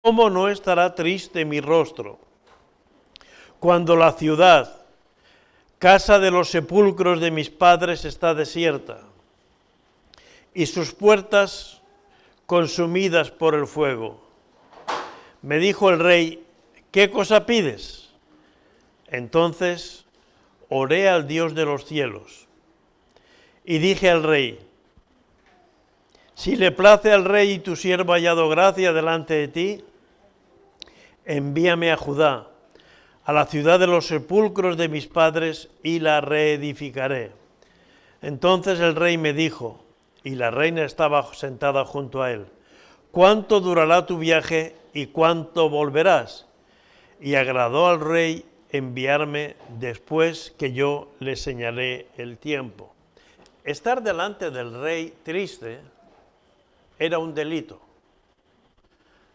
¿cómo no estará triste mi rostro cuando la ciudad, casa de los sepulcros de mis padres, está desierta y sus puertas consumidas por el fuego? Me dijo el rey, ¿qué cosa pides? Entonces oré al Dios de los cielos y dije al rey, si le place al rey y tu siervo hallado gracia delante de ti, envíame a Judá, a la ciudad de los sepulcros de mis padres, y la reedificaré. Entonces el rey me dijo, y la reina estaba sentada junto a él, ¿cuánto durará tu viaje y cuánto volverás? Y agradó al rey enviarme después que yo le señalé el tiempo. Estar delante del rey triste era un delito.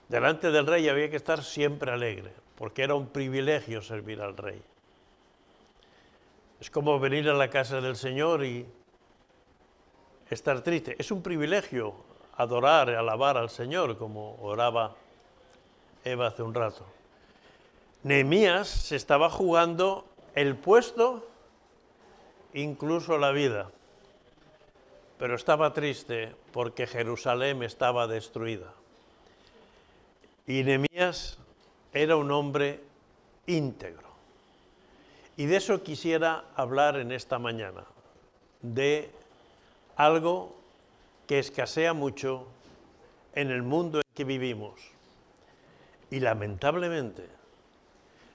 Delante del rey había que estar siempre alegre, porque era un privilegio servir al rey. Es como venir a la casa del Señor y estar triste. Es un privilegio adorar y alabar al Señor, como oraba Eva hace un rato. Nehemías se estaba jugando el puesto, incluso la vida, pero estaba triste porque Jerusalén estaba destruida. Y Nehemías era un hombre íntegro. Y de eso quisiera hablar en esta mañana, de algo que escasea mucho en el mundo en que vivimos. Y lamentablemente,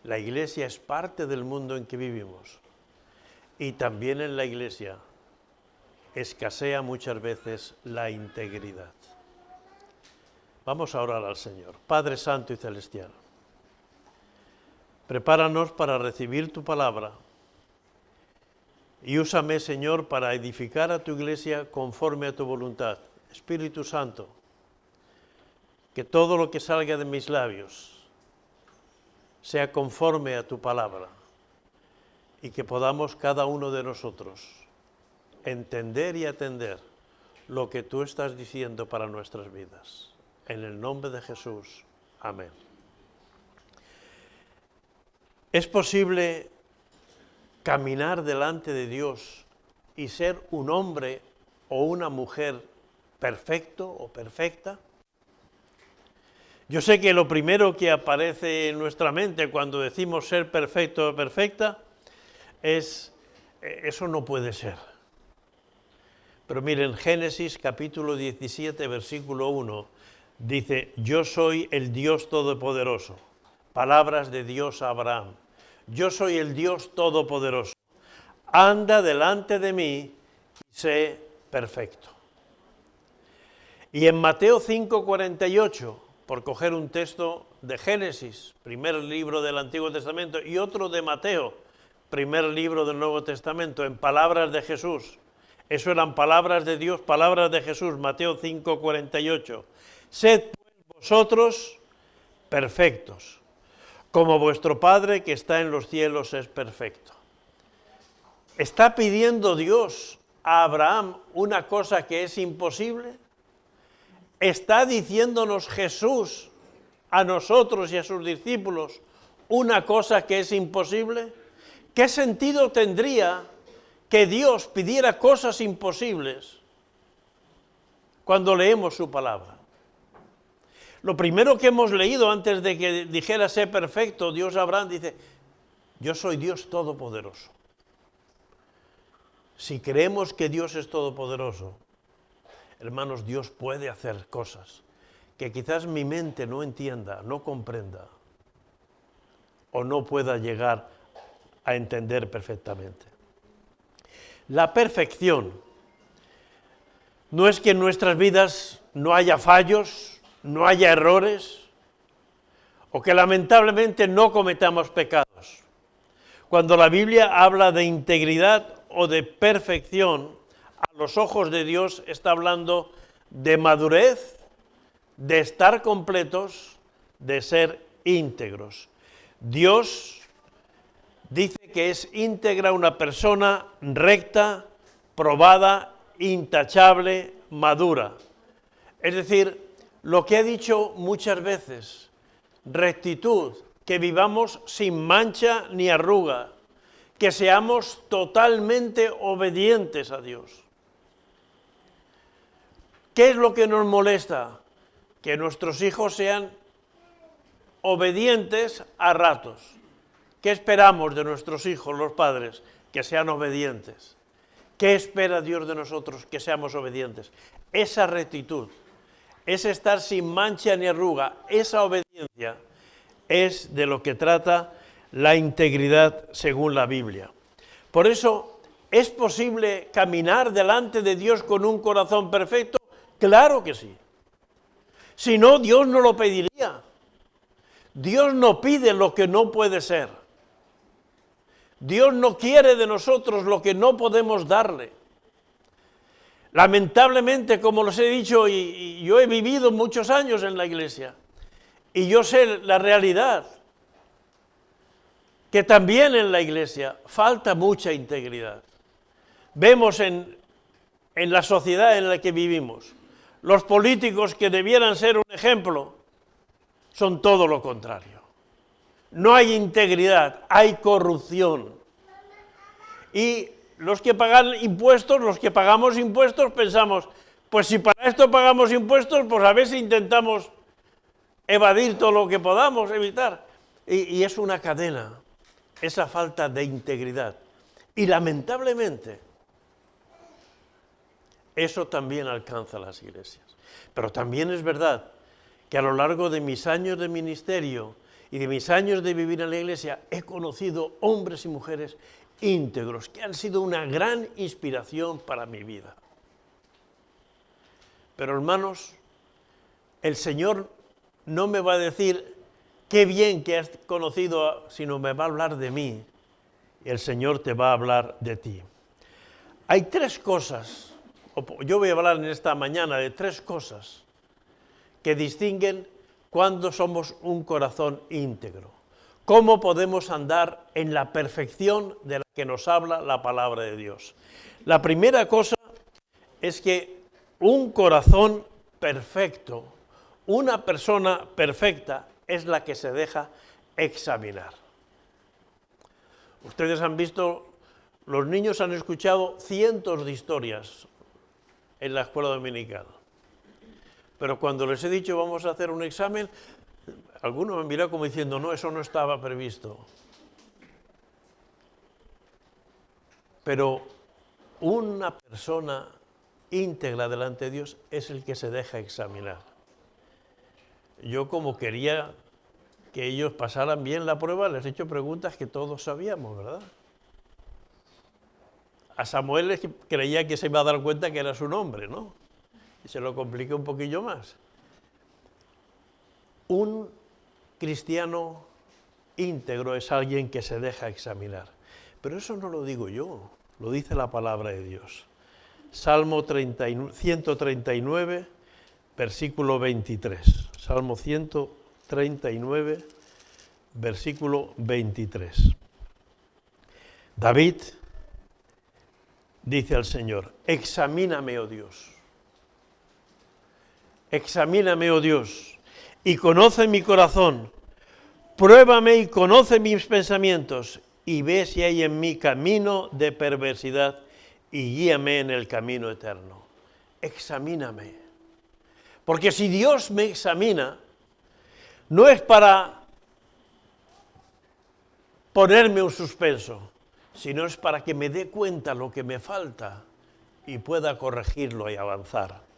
la Iglesia es parte del mundo en que vivimos. Y también en la Iglesia escasea muchas veces la integridad. Vamos a orar al Señor. Padre Santo y Celestial, prepáranos para recibir tu palabra y úsame, Señor, para edificar a tu Iglesia conforme a tu voluntad. Espíritu Santo, que todo lo que salga de mis labios sea conforme a tu palabra y que podamos cada uno de nosotros entender y atender lo que tú estás diciendo para nuestras vidas. En el nombre de Jesús. Amén. ¿Es posible caminar delante de Dios y ser un hombre o una mujer perfecto o perfecta? Yo sé que lo primero que aparece en nuestra mente cuando decimos ser perfecto o perfecta es, eso no puede ser. Pero miren, Génesis capítulo 17, versículo 1, dice, yo soy el Dios Todopoderoso. Palabras de Dios a Abraham. Yo soy el Dios Todopoderoso. Anda delante de mí y sé perfecto. Y en Mateo 5:48, por coger un texto de Génesis, primer libro del Antiguo Testamento, y otro de Mateo, primer libro del Nuevo Testamento, en palabras de Jesús. Eso eran palabras de Dios, palabras de Jesús, Mateo 5:48. Sed pues vosotros perfectos, como vuestro Padre que está en los cielos es perfecto. ¿Está pidiendo Dios a Abraham una cosa que es imposible? ¿Está diciéndonos Jesús a nosotros y a sus discípulos una cosa que es imposible? ¿Qué sentido tendría que Dios pidiera cosas imposibles cuando leemos su palabra? Lo primero que hemos leído antes de que dijera sé perfecto, Dios a Abraham dice, yo soy Dios Todopoderoso. Si creemos que Dios es todopoderoso, hermanos, Dios puede hacer cosas que quizás mi mente no entienda, no comprenda o no pueda llegar a entender perfectamente. La perfección no es que en nuestras vidas no haya fallos, no haya errores, o que lamentablemente no cometamos pecados. Cuando la Biblia habla de integridad o de perfección, a los ojos de Dios está hablando de madurez, de estar completos, de ser íntegros. Dios dice que es íntegra una persona recta, probada, intachable, madura. Es decir, lo que ha dicho muchas veces, rectitud, que vivamos sin mancha ni arruga, que seamos totalmente obedientes a Dios. ¿Qué es lo que nos molesta? Que nuestros hijos sean obedientes a ratos. ¿Qué esperamos de nuestros hijos, los padres? Que sean obedientes. ¿Qué espera Dios de nosotros? Que seamos obedientes. Esa rectitud, ese estar sin mancha ni arruga, esa obediencia es de lo que trata la integridad según la Biblia. Por eso, ¿es posible caminar delante de Dios con un corazón perfecto? Claro que sí. Si no, Dios no lo pediría. Dios no pide lo que no puede ser. Dios no quiere de nosotros lo que no podemos darle. Lamentablemente, como les he dicho, y yo he vivido muchos años en la iglesia, y yo sé la realidad, que también en la iglesia falta mucha integridad. Vemos en la sociedad en la que vivimos, los políticos que debieran ser un ejemplo, son todo lo contrario. No hay integridad, hay corrupción. Y los que pagan impuestos, los que pagamos impuestos, pensamos, pues si para esto pagamos impuestos, pues a ver si intentamos evadir todo lo que podamos evitar. Y es una cadena, esa falta de integridad. Y lamentablemente, eso también alcanza las iglesias. Pero también es verdad que a lo largo de mis años de ministerio y de mis años de vivir en la iglesia, he conocido hombres y mujeres íntegros que han sido una gran inspiración para mi vida. Pero hermanos, el Señor no me va a decir qué bien que has conocido, sino me va a hablar de mí. Y el Señor te va a hablar de ti. Hay tres cosas, yo voy a hablar en esta mañana de tres cosas que distinguen cuando somos un corazón íntegro. ¿Cómo podemos andar en la perfección de la que nos habla la palabra de Dios? La primera cosa es que un corazón perfecto, una persona perfecta, es la que se deja examinar. Ustedes han visto, los niños han escuchado cientos de historias en la escuela dominical. Pero cuando les he dicho vamos a hacer un examen, algunos me han mirado como diciendo, no, eso no estaba previsto. Pero una persona íntegra delante de Dios es el que se deja examinar. Yo, como quería que ellos pasaran bien la prueba, les he hecho preguntas que todos sabíamos, ¿verdad? A Samuel les creía que se iba a dar cuenta que era su nombre, ¿no? Y se lo compliqué un poquillo más. Un cristiano íntegro es alguien que se deja examinar. Pero eso no lo digo yo, lo dice la palabra de Dios. Salmo 139, versículo 23. Salmo 139, versículo 23. David dice al Señor, examíname, oh Dios. Examíname, oh Dios, y conoce mi corazón. Pruébame y conoce mis pensamientos, y ve si hay en mí camino de perversidad, y guíame en el camino eterno. Examíname. Porque si Dios me examina, no es para ponerme un suspenso, sino es para que me dé cuenta lo que me falta y pueda corregirlo y avanzar.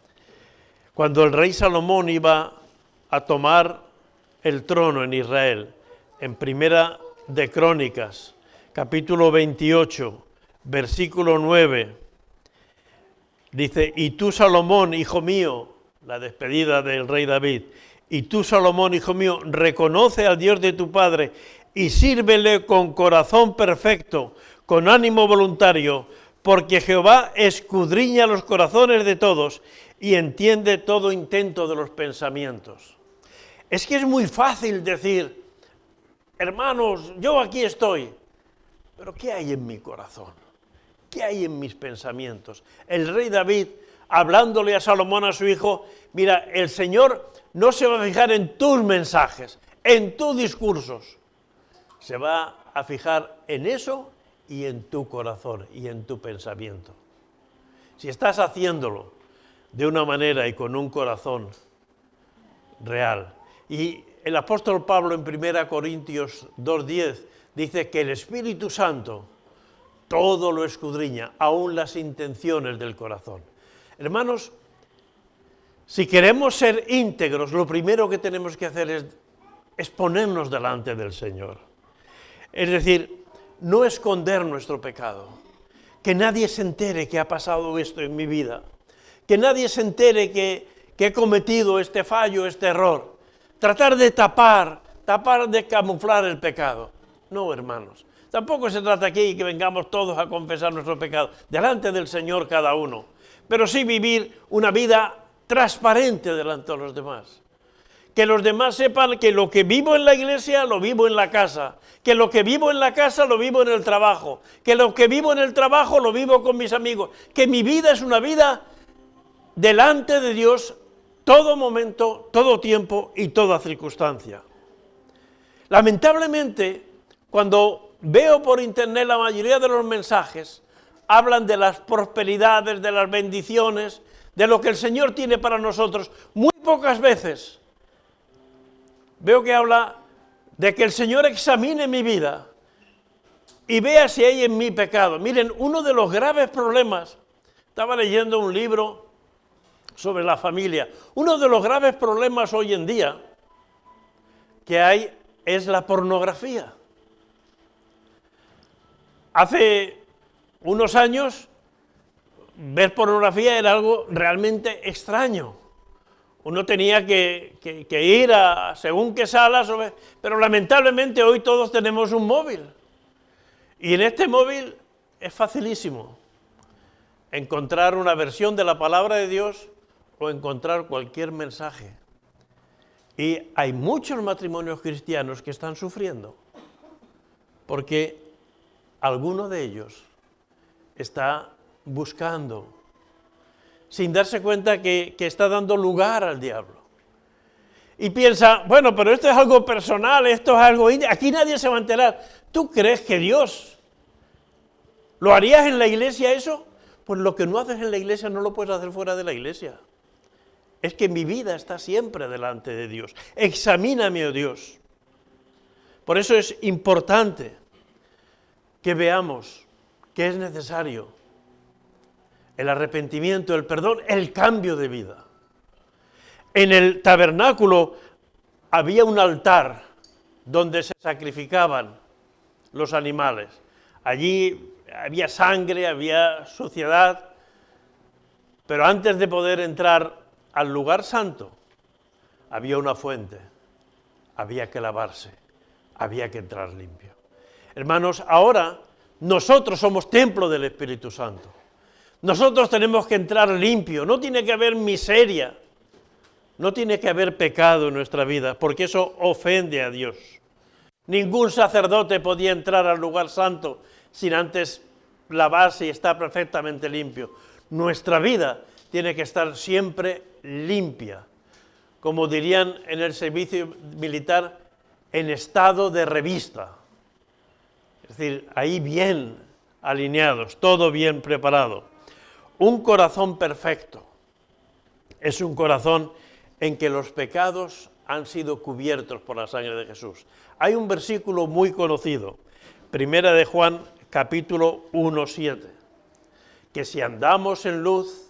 Cuando el rey Salomón iba a tomar el trono en Israel, en Primera de Crónicas, capítulo 28, versículo 9, dice, y tú, Salomón, hijo mío, la despedida del rey David, y tú, Salomón, hijo mío, reconoce al Dios de tu padre y sírvele con corazón perfecto, con ánimo voluntario, porque Jehová escudriña los corazones de todos y entiende todo intento de los pensamientos. Es que es muy fácil decir, hermanos, yo aquí estoy, pero ¿qué hay en mi corazón? ¿Qué hay en mis pensamientos? El rey David, hablándole a Salomón, a su hijo, mira, el Señor no se va a fijar en tus mensajes, en tus discursos, se va a fijar en eso y en tu corazón y en tu pensamiento. Si estás haciéndolo de una manera y con un corazón real. Y el apóstol Pablo en 1 Corintios 2:10 dice que el Espíritu Santo todo lo escudriña, aún las intenciones del corazón. Hermanos, si queremos ser íntegros, lo primero que tenemos que hacer es ponernos delante del Señor. Es decir, no esconder nuestro pecado, que nadie se entere que ha pasado esto en mi vida, que nadie se entere que he cometido este fallo, este error. Tratar de tapar, de camuflar el pecado. No, hermanos, tampoco se trata aquí que vengamos todos a confesar nuestro pecado, delante del Señor cada uno, pero sí vivir una vida transparente delante de los demás. Que los demás sepan que lo que vivo en la iglesia lo vivo en la casa, que lo que vivo en la casa lo vivo en el trabajo, que lo que vivo en el trabajo lo vivo con mis amigos, que mi vida es una vida delante de Dios todo momento, todo tiempo y toda circunstancia. Lamentablemente, cuando veo por internet la mayoría de los mensajes, hablan de las prosperidades, de las bendiciones, de lo que el Señor tiene para nosotros. Muy pocas veces veo que habla de que el Señor examine mi vida y vea si hay en mí pecado. Miren, uno de los graves problemas, estaba leyendo un libro sobre la familia, uno de los graves problemas hoy en día que hay es la pornografía. Hace unos años ver pornografía era algo realmente extraño. Uno tenía que ir a según qué salas, pero lamentablemente hoy todos tenemos un móvil. Y en este móvil es facilísimo encontrar una versión de la palabra de Dios o encontrar cualquier mensaje. Y hay muchos matrimonios cristianos que están sufriendo porque alguno de ellos está buscando, sin darse cuenta que está dando lugar al diablo. Y piensa, bueno, pero esto es algo personal, esto es algo íntimo, aquí nadie se va a enterar. ¿Tú crees que Dios lo harías en la iglesia eso? Pues lo que no haces en la iglesia no lo puedes hacer fuera de la iglesia. Es que mi vida está siempre delante de Dios. Examíname, oh Dios. Por eso es importante que veamos que es necesario el arrepentimiento, el perdón, el cambio de vida. En el tabernáculo había un altar donde se sacrificaban los animales. Allí había sangre, había suciedad, pero antes de poder entrar al lugar santo, había una fuente, había que lavarse, había que entrar limpio. Hermanos, ahora nosotros somos templo del Espíritu Santo. Nosotros tenemos que entrar limpio, no tiene que haber miseria, no tiene que haber pecado en nuestra vida, porque eso ofende a Dios. Ningún sacerdote podía entrar al lugar santo sin antes lavarse y estar perfectamente limpio. Nuestra vida tiene que estar siempre limpia, como dirían en el servicio militar, en estado de revista. Es decir, ahí bien alineados, todo bien preparado. Un corazón perfecto es un corazón en que los pecados han sido cubiertos por la sangre de Jesús. Hay un versículo muy conocido, 1 de Juan, capítulo 1:7, que si andamos en luz,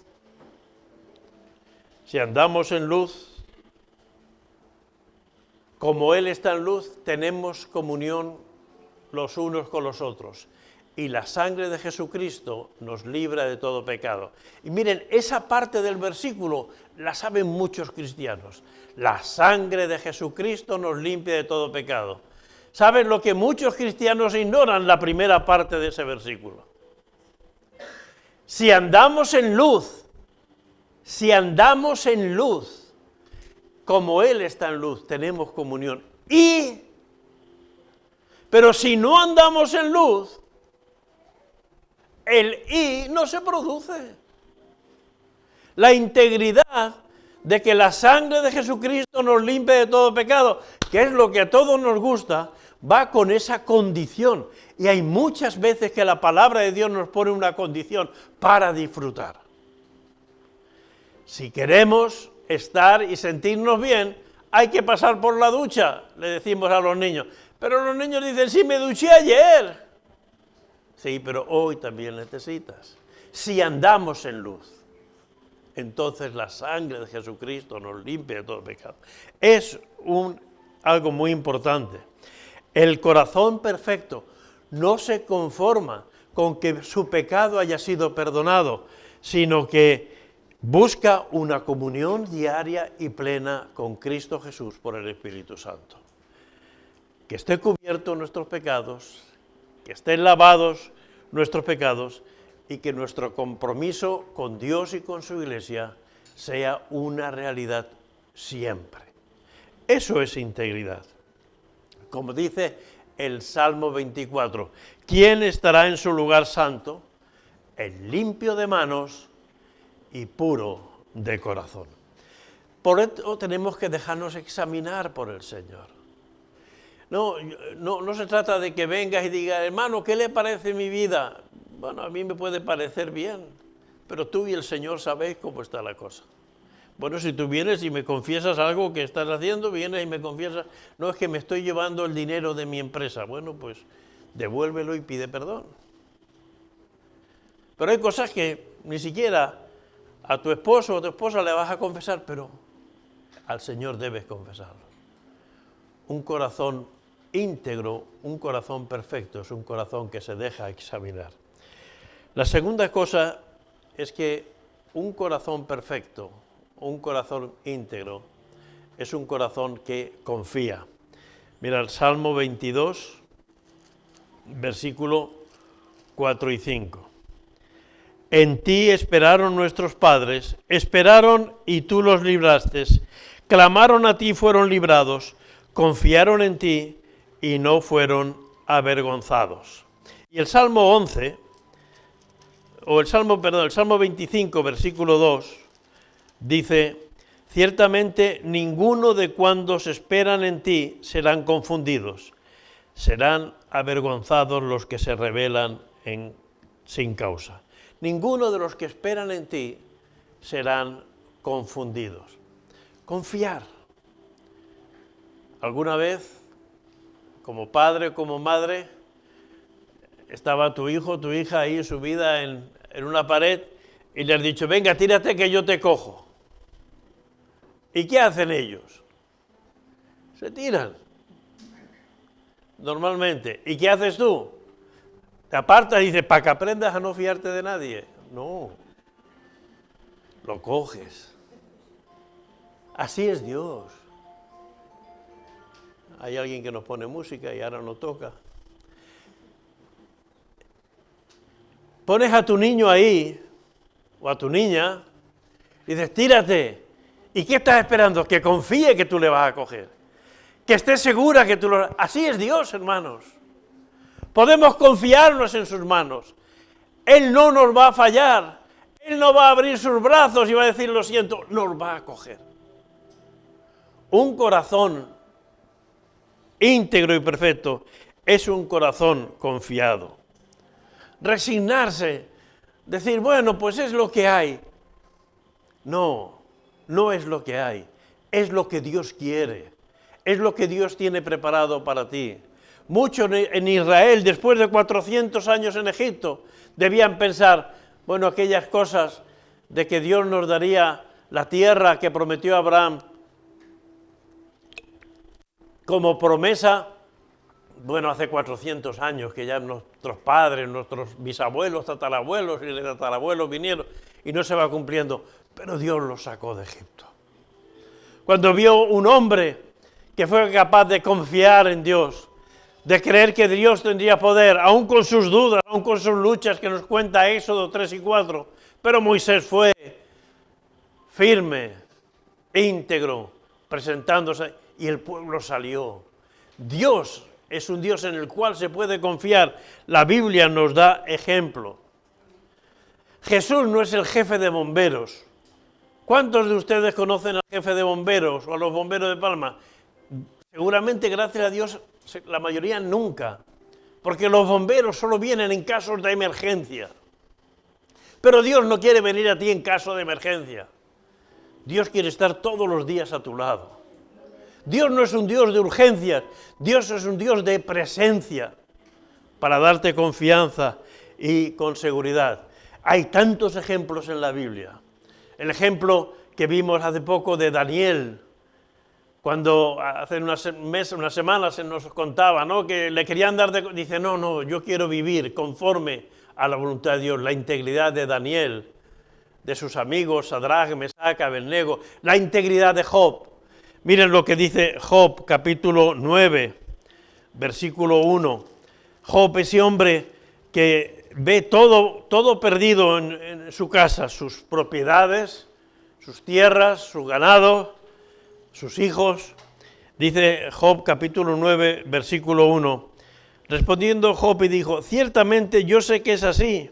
como Él está en luz, tenemos comunión los unos con los otros. Y la sangre de Jesucristo nos libra de todo pecado. Y miren, esa parte del versículo la saben muchos cristianos. La sangre de Jesucristo nos limpia de todo pecado. ¿Saben lo que muchos cristianos ignoran? La primera parte de ese versículo. Si andamos en luz, como Él está en luz, tenemos comunión. Pero si no andamos en luz, el no se produce. La integridad de que la sangre de Jesucristo nos limpie de todo pecado, que es lo que a todos nos gusta, va con esa condición. Y hay muchas veces que la palabra de Dios nos pone una condición para disfrutar. Si queremos estar y sentirnos bien, hay que pasar por la ducha, le decimos a los niños. Pero los niños dicen, sí, me duché ayer. Sí, pero hoy también necesitas. Si andamos en luz, entonces la sangre de Jesucristo nos limpia de todo pecado. Es algo muy importante. El corazón perfecto no se conforma con que su pecado haya sido perdonado, sino que busca una comunión diaria y plena con Cristo Jesús por el Espíritu Santo. Que esté cubiertos nuestros pecados, que estén lavados nuestros pecados y que nuestro compromiso con Dios y con su Iglesia sea una realidad siempre. Eso es integridad. Como dice el Salmo 24, ¿quién estará en su lugar santo? El limpio de manos y puro de corazón. Por eso tenemos que dejarnos examinar por el Señor. No se trata de que vengas y digas, hermano, ¿qué le parece mi vida? Bueno, a mí me puede parecer bien, pero tú y el Señor sabéis cómo está la cosa. Bueno, si tú vienes y me confiesas algo que estás haciendo, vienes y me confiesas, no es que me estoy llevando el dinero de mi empresa. Bueno, pues devuélvelo y pide perdón. Pero hay cosas que ni siquiera a tu esposo o a tu esposa le vas a confesar, pero al Señor debes confesarlo. Un corazón íntegro, un corazón perfecto, es un corazón que se deja examinar. La segunda cosa es que un corazón perfecto, un corazón íntegro, es un corazón que confía. Mira, el Salmo 22, versículo 4 y 5. En ti esperaron nuestros padres, esperaron y tú los libraste, clamaron a ti y fueron librados, confiaron en ti y no fueron avergonzados. Y el Salmo 11, el Salmo 25, versículo 2, dice, ciertamente ninguno de cuantos esperan en ti serán confundidos, serán avergonzados los que se rebelan sin causa. Ninguno de los que esperan en ti serán confundidos. Confiar. ¿Alguna vez, como padre o como madre, estaba tu hijo, tu hija ahí subida en una pared y le has dicho, venga, tírate que yo te cojo? ¿Y qué hacen ellos? Se tiran, normalmente. ¿Y qué haces tú? Te apartas y dices, para que aprendas a no fiarte de nadie. No, lo coges. Así es Dios. Hay alguien que nos pone música y ahora no toca. Pones a tu niño ahí, o a tu niña, y dices, tírate. ¿Y qué estás esperando? Que confíe que tú le vas a coger. Que esté segura que tú lo... Así es Dios, hermanos. Podemos confiarnos en sus manos. Él no nos va a fallar. Él no va a abrir sus brazos y va a decir, lo siento, nos va a coger. Un corazón íntegro y perfecto es un corazón confiado. Resignarse, decir, bueno, pues es lo que hay. No es lo que hay, es lo que Dios quiere, es lo que Dios tiene preparado para ti. Muchos en Israel, después de 400 años en Egipto, debían pensar, bueno, aquellas cosas de que Dios nos daría la tierra que prometió Abraham como promesa, bueno, hace 400 años que ya nuestros padres, nuestros bisabuelos, tatarabuelos y tatarabuelos vinieron y no se va cumpliendo, pero Dios los sacó de Egipto. Cuando vio un hombre que fue capaz de confiar en Dios, de creer que Dios tendría poder, aún con sus dudas, aún con sus luchas que nos cuenta Éxodo 3 y 4, pero Moisés fue firme, íntegro, presentándose, y el pueblo salió. Dios es un Dios en el cual se puede confiar. La Biblia nos da ejemplo. Jesús no es el jefe de bomberos. ¿Cuántos de ustedes conocen al jefe de bomberos o a los bomberos de Palma? Seguramente, gracias a Dios, la mayoría nunca, porque los bomberos solo vienen en casos de emergencia. Pero Dios no quiere venir a ti en caso de emergencia. Dios quiere estar todos los días a tu lado. Dios no es un Dios de urgencias, Dios es un Dios de presencia, para darte confianza y con seguridad. Hay tantos ejemplos en la Biblia. El ejemplo que vimos hace poco de Daniel, cuando hace unas semanas se nos contaba, ¿no?, que le querían dar dice, no, yo quiero vivir conforme a la voluntad de Dios, la integridad de Daniel, de sus amigos, Sadrach, Mesach, Abednego, la integridad de Job. Miren lo que dice Job, capítulo 9, versículo 1. Job, ese hombre que ve todo perdido en su casa, sus propiedades, sus tierras, su ganado, sus hijos. Dice Job, capítulo 9, versículo 1. Respondiendo Job y dijo, ciertamente yo sé que es así.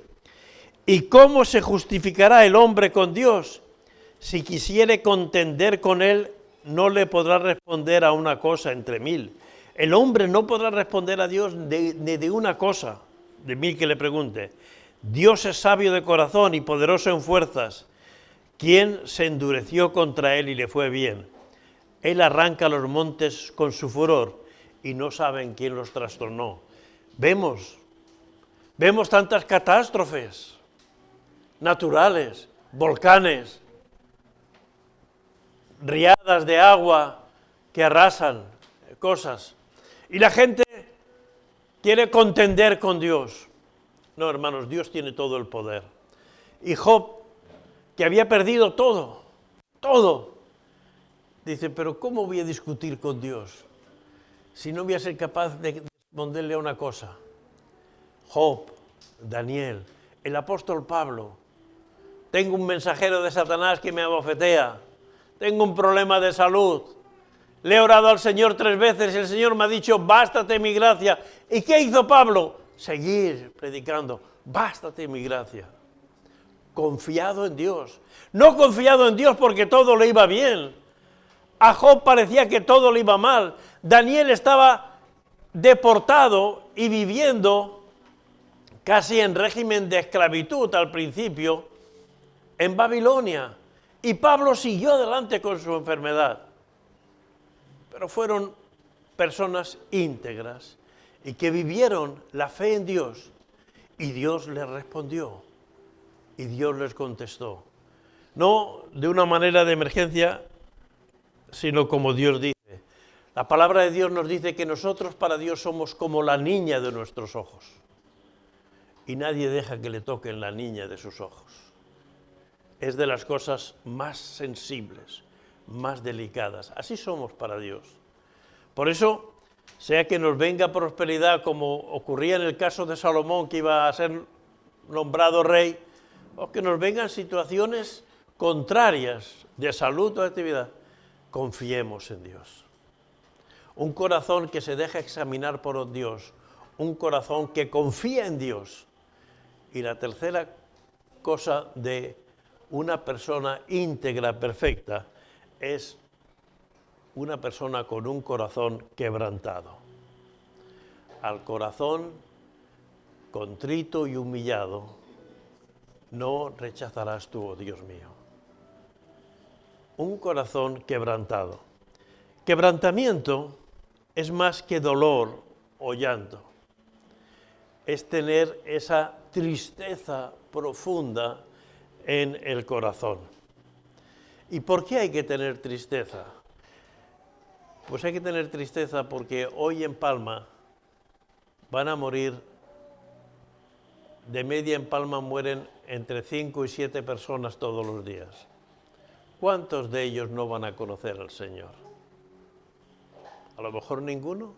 ¿Y cómo se justificará el hombre con Dios? Si quisiere contender con él, no le podrá responder a una cosa entre mil. El hombre no podrá responder a Dios ni de una cosa, de mil que le pregunte. Dios es sabio de corazón y poderoso en fuerzas. ¿Quién se endureció contra él y le fue bien? Él arranca los montes con su furor y no saben quién los trastornó. Vemos tantas catástrofes naturales, volcanes, riadas de agua que arrasan cosas. Y la gente quiere contender con Dios. No, hermanos, Dios tiene todo el poder. Y Job, que había perdido todo, dice, pero ¿cómo voy a discutir con Dios si no voy a ser capaz de responderle a una cosa? Job, Daniel, el apóstol Pablo, tengo un mensajero de Satanás que me abofetea, tengo un problema de salud, le he orado al Señor 3 veces y el Señor me ha dicho, bástate mi gracia. ¿Y qué hizo Pablo? Seguir predicando, bástate mi gracia. Confiado en Dios. No confiado en Dios porque todo le iba bien. A Job parecía que todo le iba mal. Daniel estaba deportado y viviendo casi en régimen de esclavitud al principio en Babilonia. Y Pablo siguió adelante con su enfermedad. Pero fueron personas íntegras y que vivieron la fe en Dios. Y Dios les respondió. Y Dios les contestó. No de una manera de emergencia, sino como Dios dice. La palabra de Dios nos dice que nosotros para Dios somos como la niña de nuestros ojos. Y nadie deja que le toquen la niña de sus ojos. Es de las cosas más sensibles, más delicadas. Así somos para Dios. Por eso, sea que nos venga prosperidad, como ocurría en el caso de Salomón, que iba a ser nombrado rey, o que nos vengan situaciones contrarias de salud o de actividad, confiemos en Dios. Un corazón que se deja examinar por Dios, un corazón que confía en Dios. Y la tercera cosa de una persona íntegra, perfecta, es una persona con un corazón quebrantado. Al corazón contrito y humillado, no rechazarás tú, oh Dios mío. Un corazón quebrantado. Quebrantamiento es más que dolor o llanto. Es tener esa tristeza profunda en el corazón. ¿Y por qué hay que tener tristeza? Pues hay que tener tristeza porque hoy en Palma van a morir, de media en Palma mueren entre 5 y 7 personas todos los días. ¿Cuántos de ellos no van a conocer al Señor? A lo mejor ninguno,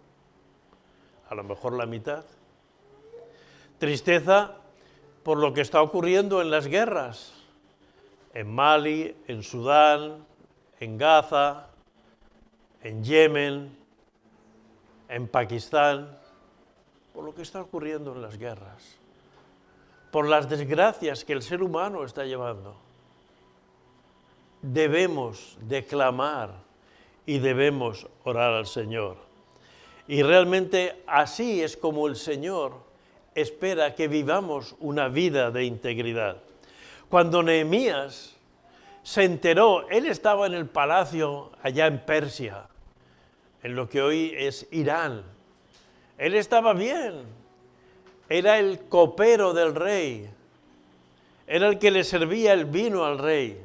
a lo mejor la mitad. Tristeza por lo que está ocurriendo en las guerras, en Mali, en Sudán, en Gaza, en Yemen, en Pakistán, por lo que está ocurriendo en las guerras, por las desgracias que el ser humano está llevando. debemos de clamar y debemos orar al Señor. Y realmente así es como el Señor espera que vivamos una vida de integridad. Cuando Nehemías se enteró, él estaba en el palacio allá en Persia, en lo que hoy es Irán. Él estaba bien, era el copero del rey, era el que le servía el vino al rey.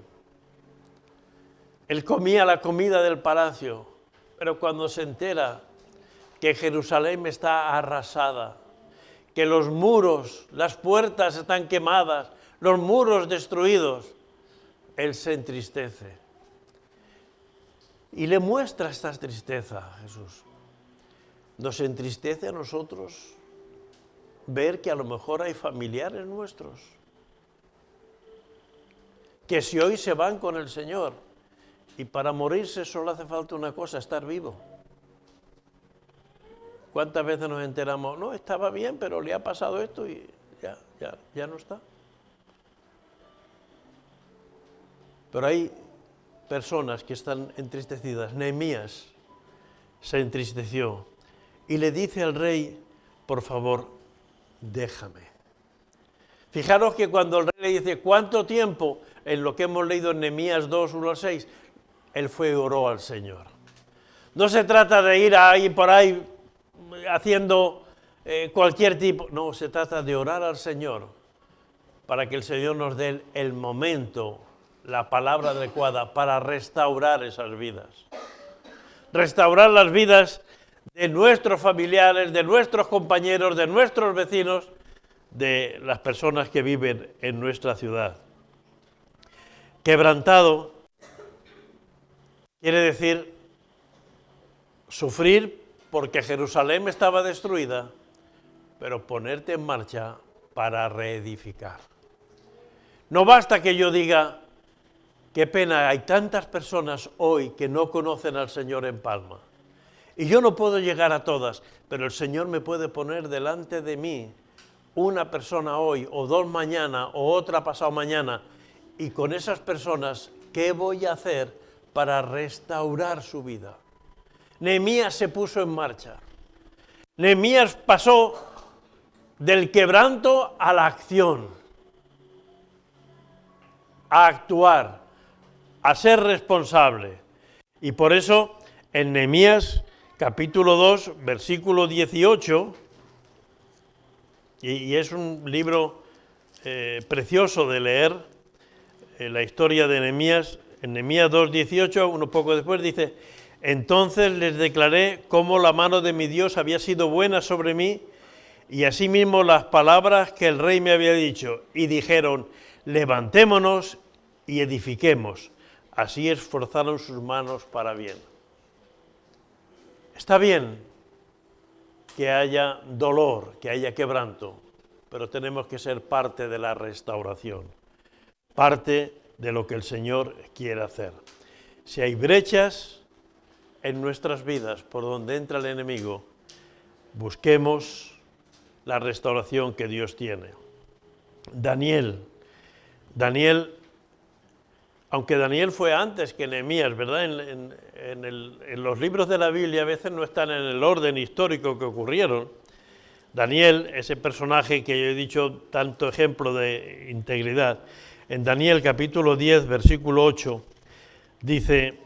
Él comía la comida del palacio, pero cuando se entera que Jerusalén está arrasada, que los muros, las puertas están quemadas, los muros destruidos, él se entristece. Y le muestra esta tristeza a Jesús. Nos entristece a nosotros ver que a lo mejor hay familiares nuestros que si hoy se van con el Señor y para morirse solo hace falta una cosa, estar vivo. ¿Cuántas veces nos enteramos? No, estaba bien, pero le ha pasado esto y ya no está. Pero hay personas que están entristecidas. Nehemías se entristeció y le dice al rey, por favor, déjame. Fijaros que cuando el rey le dice, ¿cuánto tiempo? En lo que hemos leído en Nehemías 2, 1 al 6, él fue y oró al Señor. No se trata de ir ahí por ahí haciendo cualquier tipo, no, se trata de orar al Señor para que el Señor nos dé el momento, la palabra adecuada para restaurar esas vidas. Restaurar las vidas de nuestros familiares, de nuestros compañeros, de nuestros vecinos, de las personas que viven en nuestra ciudad. Quebrantado quiere decir sufrir porque Jerusalén estaba destruida, pero ponerte en marcha para reedificar. No basta que yo diga, qué pena, hay tantas personas hoy que no conocen al Señor en Palma. Y yo no puedo llegar a todas, pero el Señor me puede poner delante de mí una persona hoy, o dos mañana, o otra pasado mañana, y con esas personas, ¿qué voy a hacer para restaurar su vida? Nehemías se puso en marcha. Nehemías pasó del quebranto a la acción, a actuar, a ser responsable. Y por eso en Nehemías capítulo 2, versículo 18, y es un libro precioso de leer, la historia de Nehemías, en Nehemías 2, 18, uno poco después dice, entonces les declaré cómo la mano de mi Dios había sido buena sobre mí, y asimismo las palabras que el rey me había dicho, y dijeron, levantémonos y edifiquemos. Así esforzaron sus manos para bien. Está bien que haya dolor, que haya quebranto, pero tenemos que ser parte de la restauración, parte de lo que el Señor quiere hacer. Si hay brechas en nuestras vidas por donde entra el enemigo, busquemos la restauración que Dios tiene. Daniel, aunque Daniel fue antes que Nehemías, ¿verdad? En los libros de la Biblia a veces no están en el orden histórico que ocurrieron. Daniel, ese personaje que yo he dicho tanto ejemplo de integridad, en Daniel capítulo 10, versículo 8, dice,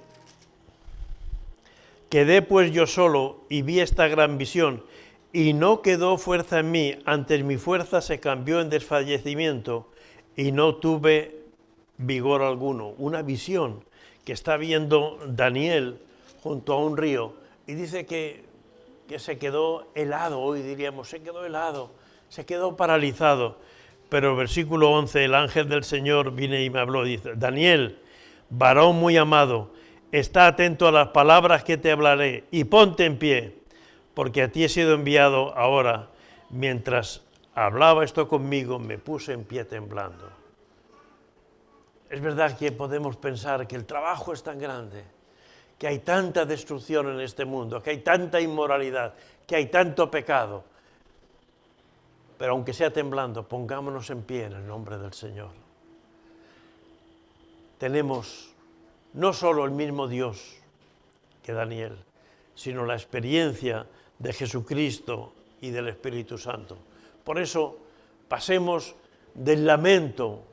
quedé pues yo solo y vi esta gran visión, y no quedó fuerza en mí, antes mi fuerza se cambió en desfallecimiento, y no tuve vigor alguno. Una visión que está viendo Daniel junto a un río, y dice que se quedó helado, hoy diríamos, se quedó helado, se quedó paralizado. Pero el versículo 11, el ángel del Señor viene y me habló, dice, Daniel, varón muy amado, está atento a las palabras que te hablaré y ponte en pie, porque a ti he sido enviado ahora. Mientras hablaba esto conmigo, me puse en pie temblando. Es verdad que podemos pensar que el trabajo es tan grande, que hay tanta destrucción en este mundo, que hay tanta inmoralidad, que hay tanto pecado. Pero aunque sea temblando, pongámonos en pie en el nombre del Señor. Tenemos no solo el mismo Dios que Daniel, sino la experiencia de Jesucristo y del Espíritu Santo. Por eso pasemos del lamento,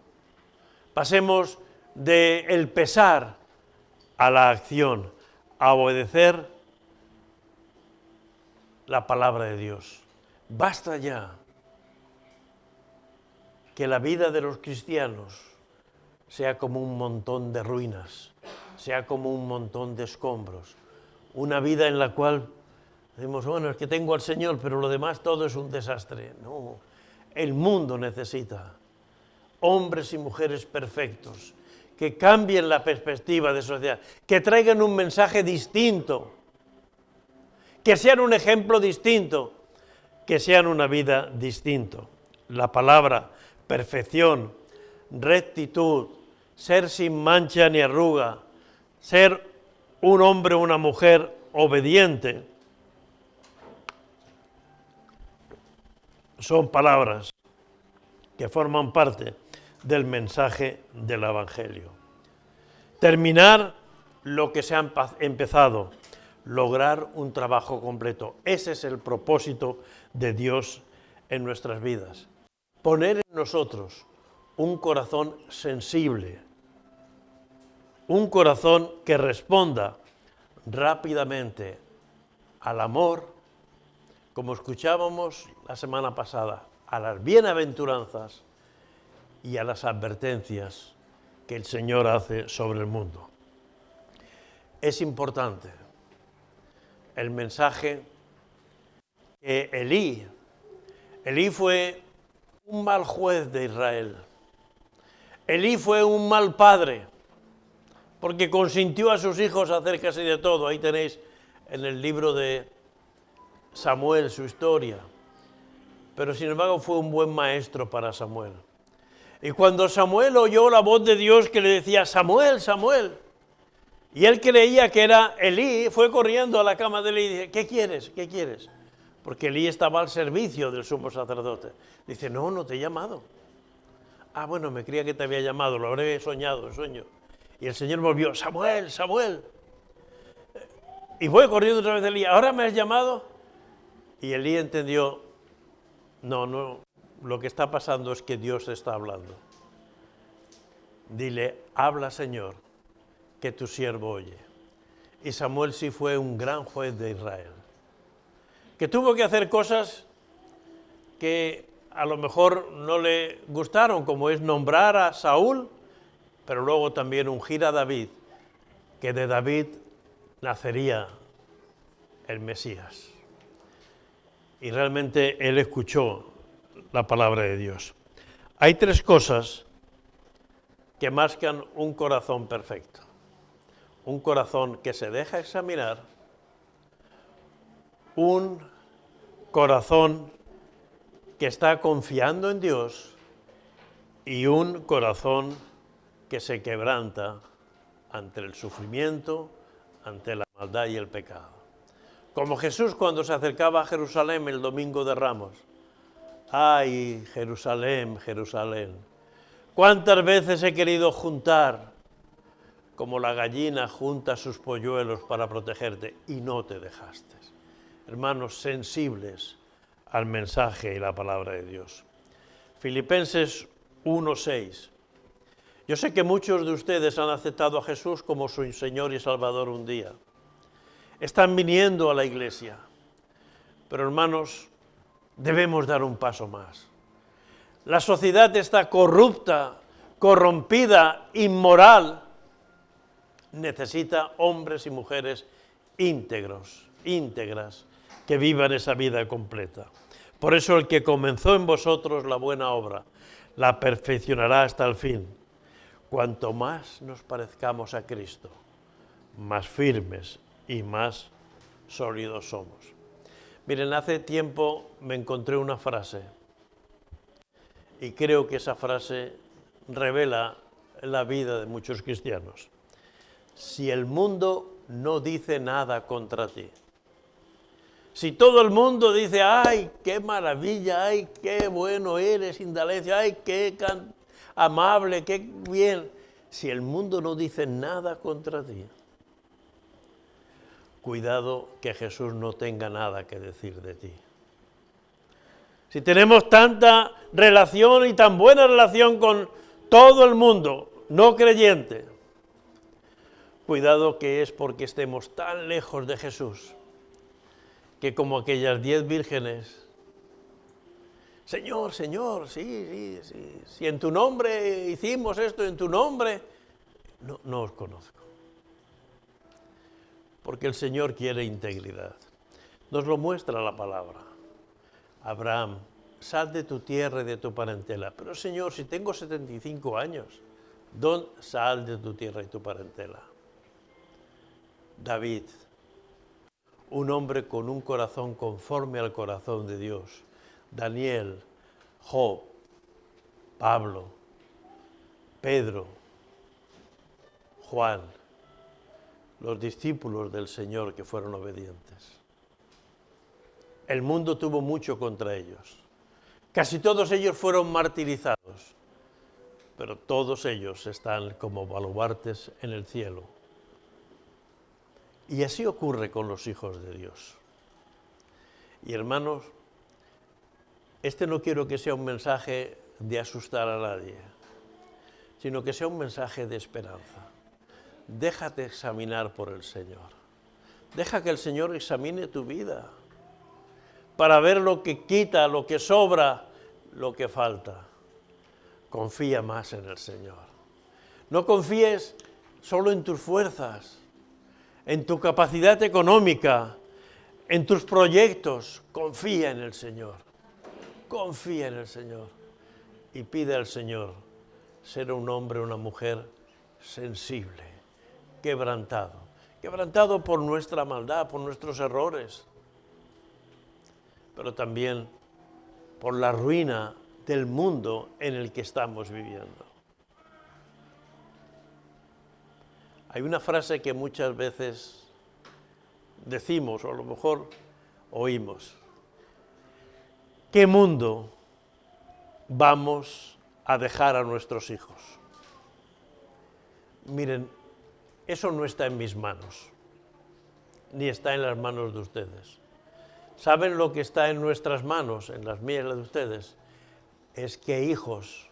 pasemos del pesar a la acción, a obedecer la palabra de Dios. Basta ya que la vida de los cristianos sea como un montón de ruinas, sea como un montón de escombros, una vida en la cual decimos, bueno, es que tengo al Señor, pero lo demás todo es un desastre. No, el mundo necesita hombres y mujeres perfectos, que cambien la perspectiva de sociedad, que traigan un mensaje distinto, que sean un ejemplo distinto, que sean una vida distinta. La palabra perfección, rectitud, ser sin mancha ni arruga, ser un hombre o una mujer obediente, son palabras que forman parte del mensaje del Evangelio. Terminar lo que se ha empezado, lograr un trabajo completo. Ese es el propósito de Dios en nuestras vidas. Poner en nosotros un corazón sensible, un corazón que responda rápidamente al amor, como escuchábamos la semana pasada, a las bienaventuranzas y a las advertencias que el Señor hace sobre el mundo. Es importante el mensaje que Elí fue un mal juez de Israel. Elí fue un mal padre, porque consintió a sus hijos a hacer casi de todo. Ahí tenéis en el libro de Samuel su historia. Pero sin embargo fue un buen maestro para Samuel. Y cuando Samuel oyó la voz de Dios que le decía, Samuel, Samuel, y él creía que era Elí, fue corriendo a la cama de Elí y dice, ¿qué quieres? ¿Qué quieres? Porque Elí estaba al servicio del sumo sacerdote. Dice, no te he llamado. Ah, bueno, me creía que te había llamado, lo habré soñado, el sueño. Y el Señor volvió, Samuel, Samuel. Y fue corriendo otra vez Elí, ¿ahora me has llamado? Y Elí entendió, no, lo que está pasando es que Dios está hablando. Dile, habla Señor, que tu siervo oye. Y Samuel sí fue un gran juez de Israel, que tuvo que hacer cosas que a lo mejor no le gustaron, como es nombrar a Saúl, pero luego también ungir a David, que de David nacería el Mesías. Y realmente él escuchó la palabra de Dios. Hay tres cosas que marcan un corazón perfecto. Un corazón que se deja examinar, un corazón que está confiando en Dios y un corazón que se quebranta ante el sufrimiento, ante la maldad y el pecado. Como Jesús cuando se acercaba a Jerusalén el domingo de Ramos. ¡Ay, Jerusalén, Jerusalén! ¿Cuántas veces he querido juntar como la gallina junta sus polluelos para protegerte y no te dejaste? Hermanos sensibles al mensaje y la palabra de Dios. Filipenses 1:6. Yo sé que muchos de ustedes han aceptado a Jesús como su Señor y Salvador un día. Están viniendo a la iglesia. Pero hermanos, debemos dar un paso más. La sociedad está corrupta, corrompida, inmoral. Necesita hombres y mujeres íntegras, que vivan esa vida completa. Por eso el que comenzó en vosotros la buena obra, la perfeccionará hasta el fin. Cuanto más nos parezcamos a Cristo, más firmes y más sólidos somos. Miren, hace tiempo me encontré una frase y creo que esa frase revela la vida de muchos cristianos. Si el mundo no dice nada contra ti, si todo el mundo dice, ¡ay, qué maravilla! ¡Ay, qué bueno eres, Indalecio! ¡Ay, qué amable, qué bien! si el mundo no dice nada contra ti, cuidado que Jesús no tenga nada que decir de ti. Si tenemos tanta relación y tan buena relación con todo el mundo no creyente, cuidado que es porque estemos tan lejos de Jesús, que como aquellas 10 vírgenes, Señor, Señor, sí, si en tu nombre hicimos esto, en tu nombre, no os conozco. Porque el Señor quiere integridad. Nos lo muestra la palabra. Abraham, sal de tu tierra y de tu parentela. Pero Señor, si tengo 75 años, sal de tu tierra y tu parentela. David, un hombre con un corazón conforme al corazón de Dios. Daniel, Job, Pablo, Pedro, Juan, los discípulos del Señor que fueron obedientes. El mundo tuvo mucho contra ellos. Casi todos ellos fueron martirizados, pero todos ellos están como baluartes en el cielo. Y así ocurre con los hijos de Dios. Y hermanos, este no quiero que sea un mensaje de asustar a nadie, sino que sea un mensaje de esperanza. Déjate examinar por el Señor. Deja que el Señor examine tu vida para ver lo que quita, lo que sobra, lo que falta. Confía más en el Señor. No confíes solo en tus fuerzas, en tu capacidad económica, en tus proyectos. Confía en el Señor. Confía en el Señor y pide al Señor ser un hombre o una mujer sensible, quebrantado por nuestra maldad, por nuestros errores, pero también por la ruina del mundo en el que estamos viviendo. Hay una frase que muchas veces decimos, o a lo mejor oímos: ¿qué mundo vamos a dejar a nuestros hijos? Miren, eso no está en mis manos, ni está en las manos de ustedes. ¿Saben lo que está en nuestras manos, en las mías y las de ustedes? Es qué hijos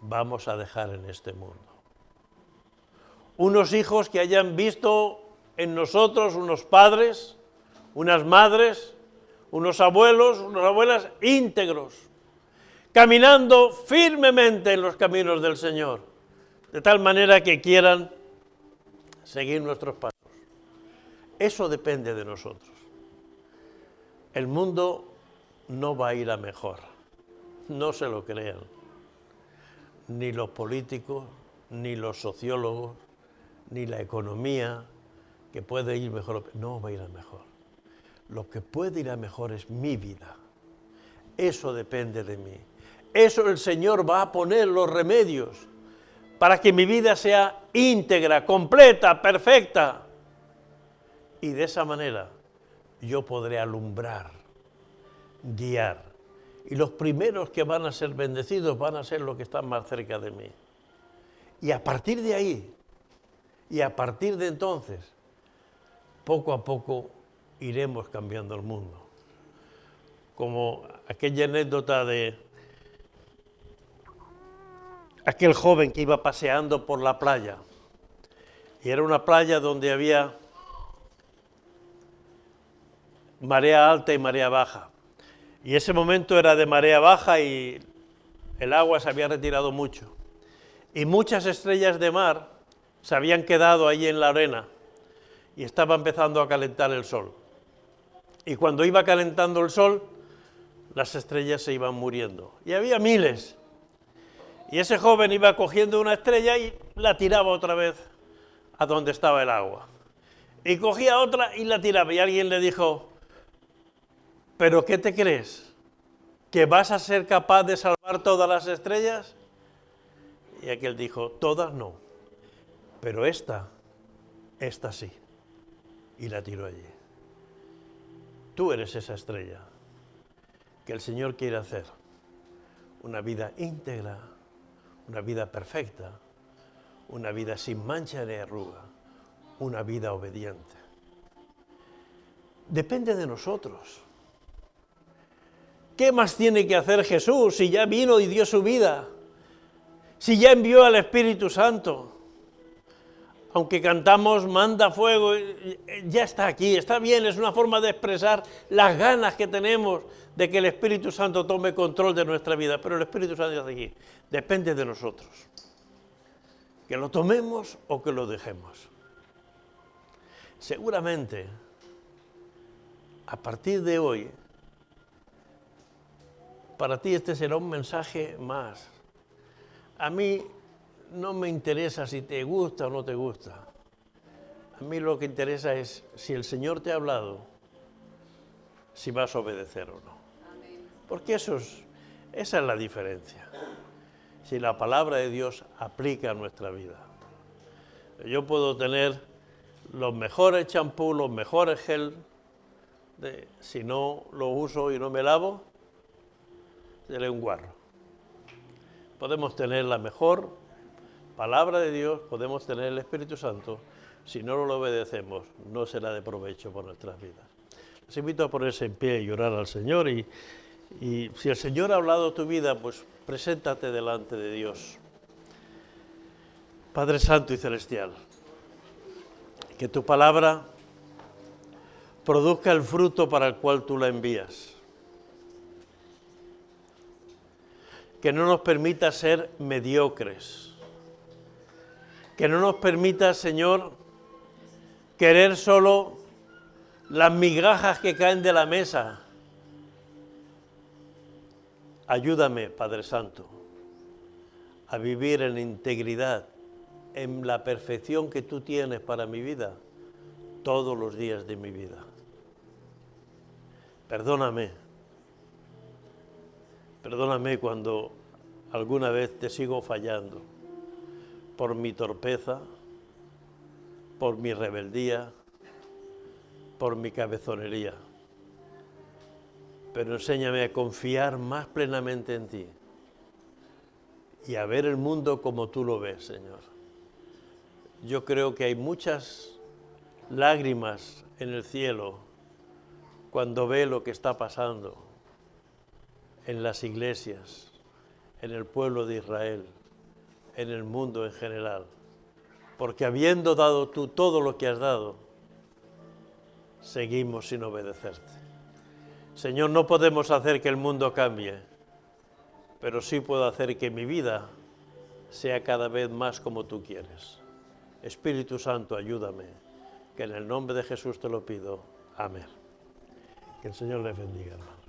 vamos a dejar en este mundo. Unos hijos que hayan visto en nosotros unos padres, unas madres, unos abuelos, unas abuelas íntegros, caminando firmemente en los caminos del Señor, de tal manera que quieran seguir nuestros pasos. Eso depende de nosotros. El mundo no va a ir a mejor, no se lo crean, ni los políticos, ni los sociólogos, ni la economía, que puede ir mejor, no va a ir a mejor. Lo que puede ir a mejor es mi vida. Eso depende de mí. Eso el Señor va a poner los remedios para que mi vida sea íntegra, completa, perfecta. Y de esa manera yo podré alumbrar, guiar. Y los primeros que van a ser bendecidos van a ser los que están más cerca de mí. Y a partir de ahí, y a partir de entonces, poco a poco iremos cambiando el mundo. Como aquella anécdota de aquel joven que iba paseando por la playa. Y era una playa donde había marea alta y marea baja. Y ese momento era de marea baja y el agua se había retirado mucho. Y muchas estrellas de mar se habían quedado ahí en la arena y estaba empezando a calentar el sol. Y cuando iba calentando el sol, las estrellas se iban muriendo. Y había miles. Y ese joven iba cogiendo una estrella y la tiraba otra vez a donde estaba el agua. Y cogía otra y la tiraba. Y alguien le dijo: ¿pero qué te crees? ¿Que vas a ser capaz de salvar todas las estrellas? Y aquel dijo: todas no, pero esta sí. Y la tiró allí. Tú eres esa estrella que el Señor quiere hacer una vida íntegra, una vida perfecta, una vida sin mancha ni arruga, una vida obediente. Depende de nosotros. ¿Qué más tiene que hacer Jesús si ya vino y dio su vida? Si ya envió al Espíritu Santo. Aunque cantamos manda fuego, ya está aquí, está bien, es una forma de expresar las ganas que tenemos de que el Espíritu Santo tome control de nuestra vida, pero el Espíritu Santo está aquí, depende de nosotros, que lo tomemos o que lo dejemos. Seguramente, a partir de hoy, para ti este será un mensaje más. A mí no me interesa si te gusta o no te gusta. A mí lo que interesa es si el Señor te ha hablado, si vas a obedecer o no. Porque esa es la diferencia. Si la palabra de Dios aplica a nuestra vida. Yo puedo tener los mejores champús, los mejores gel, si no los uso y no me lavo, seré un guarro. Podemos tener la mejor palabra de Dios, podemos tener el Espíritu Santo, si no lo obedecemos, no será de provecho por nuestras vidas. Les invito a ponerse en pie y orar al Señor y si el Señor ha hablado tu vida, pues preséntate delante de Dios. Padre Santo y Celestial, que tu palabra produzca el fruto para el cual tú la envías. Que no nos permita ser mediocres. Que no nos permita, Señor, querer solo las migajas que caen de la mesa. Ayúdame, Padre Santo, a vivir en integridad, en la perfección que tú tienes para mi vida, todos los días de mi vida. Perdóname cuando alguna vez te sigo fallando, por mi torpeza, por mi rebeldía, por mi cabezonería. Pero enséñame a confiar más plenamente en ti y a ver el mundo como tú lo ves, Señor. Yo creo que hay muchas lágrimas en el cielo cuando ve lo que está pasando en las iglesias, en el pueblo de Israel, en el mundo en general. Porque habiendo dado tú todo lo que has dado, seguimos sin obedecerte. Señor, no podemos hacer que el mundo cambie, pero sí puedo hacer que mi vida sea cada vez más como tú quieres. Espíritu Santo, ayúdame, que en el nombre de Jesús te lo pido. Amén. Que el Señor les bendiga, hermano.